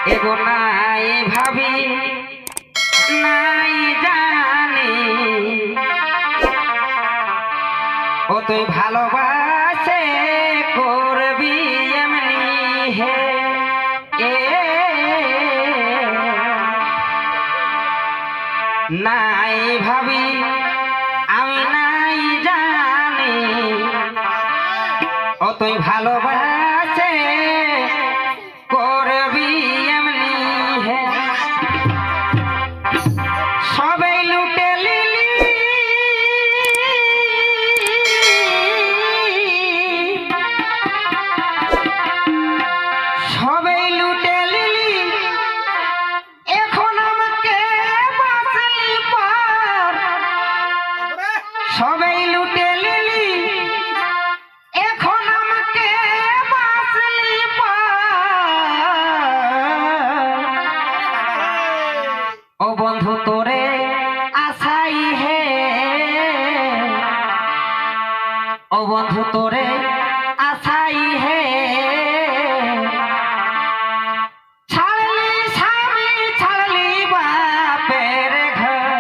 এগো নাই ভাবি নাই জানি ও তুই ভালোবাসে করবি এমনি হে এ নাই ভাবি আমি নাই জানি ও তুই ভালোবাসে করবি এমনি হে সবাই লুটে লিলি সবাই লুটে লিলি এখন আমাকে বাঁচলি পার সবাই লুটে লিলি এখন আমাকে বাঁচলি ও বন্ধু তোরে আশাই হে ও বন্ধু তোরে আশাই হে ছাড়লি স্বামী ছাড়লি বাপের ঘর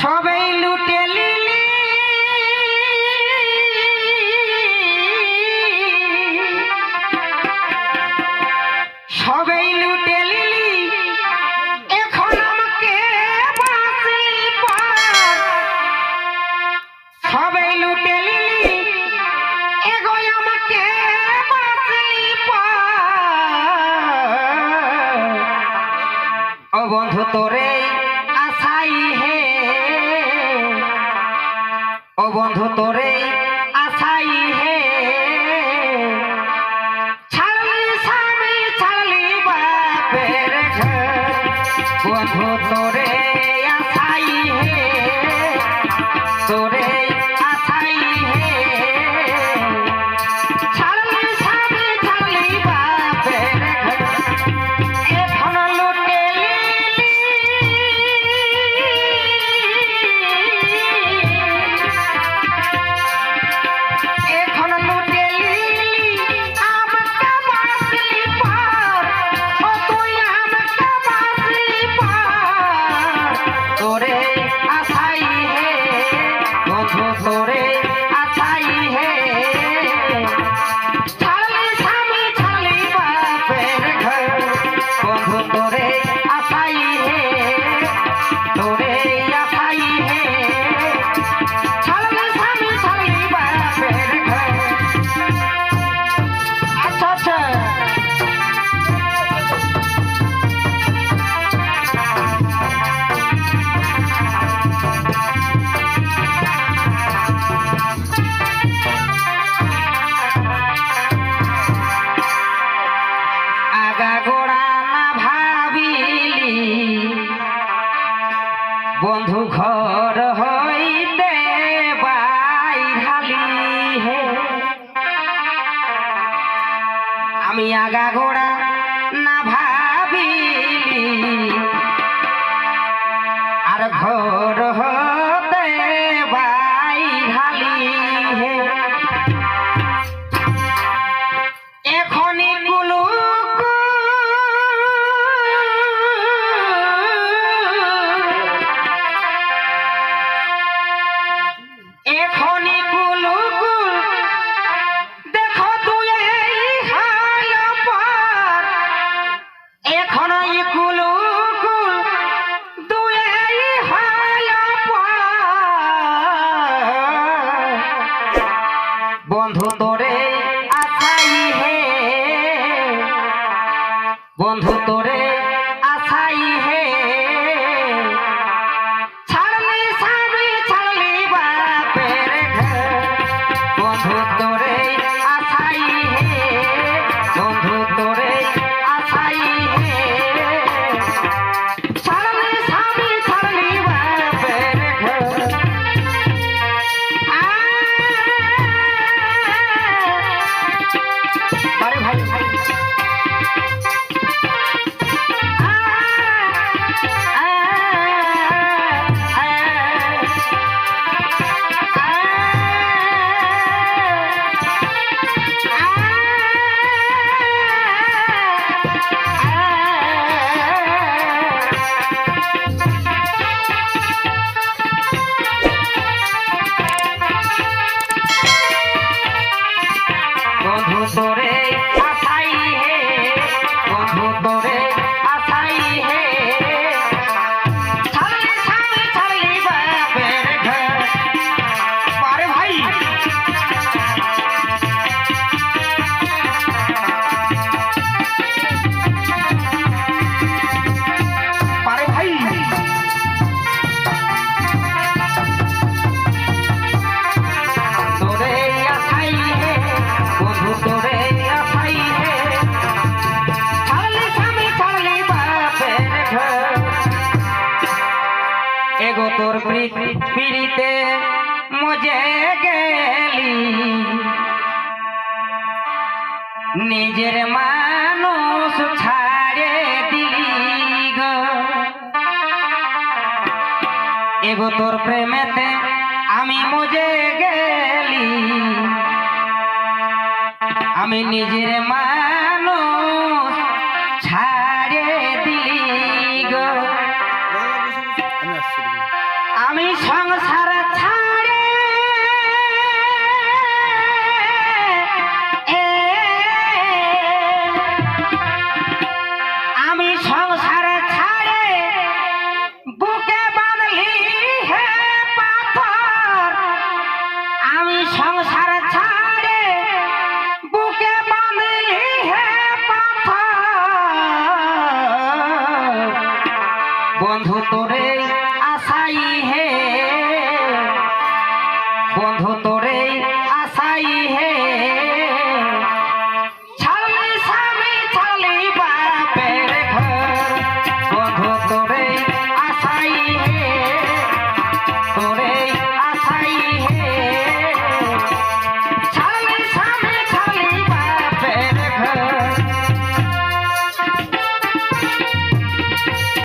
সবাই লুটে লিলি সবাই লুটে লিলি এখন আমাকে বাঁচলি পার সবাই লুটে লিলি এগো আমাকে বাঁচলি পার ও বন্ধু তোরে আশাই হে ও বন্ধু তোরে আশাই হে ছাড়লি স্বামী ছাড়লি বাপের ঘর বন্ধু তোরে আশাই হে তোরে আশাই হে ছাড়লি স্বামী ছাড়লি বাপের ঘর এখন লুটে এখন লুটে আমাকে বাঁচলি পার ও তুই আমাকে বাঁচলি পার তোরে আশাই হে বন্ধু তোরে আশাই হে ছাড়লি স্বামী ছাড়লি বাপের ঘর বন্ধু তোরে আশাই হে তোরে আশাই হে ছাড়লি স্বামী ছাড়লি বাপের ঘর আচ্ছা আচ্ছা আগা গোড়া না ভাবিলি বন্ধু ঘর হইতে বাইরালি হে আমি আগা গোড়া না ভাবিলি আর ঘর হতে বাইরালি হে এখনই কুলুক এখনই কুলুকুল দেখো তুই হাল পার এখনই কুলুকুল তুই হাল পার বন্ধু তোরে আশাই হে বন্ধু তোরে আশাই হে ছাড়লি স্বামী ছাড়লি বাপের ঘর বন্ধু তোরে আশাই হে বন্ধু তোরে আশাই হে ছাড়লি স্বামী ছাড়লি বাপের ঘর আরে ভাই ভাই তোর পিড়িতে মজে গেলি নিজের মানুষ ছাড়ে দিলি গো এগো তোর প্রেমেতে আমি মজে গেলি আমি নিজের মা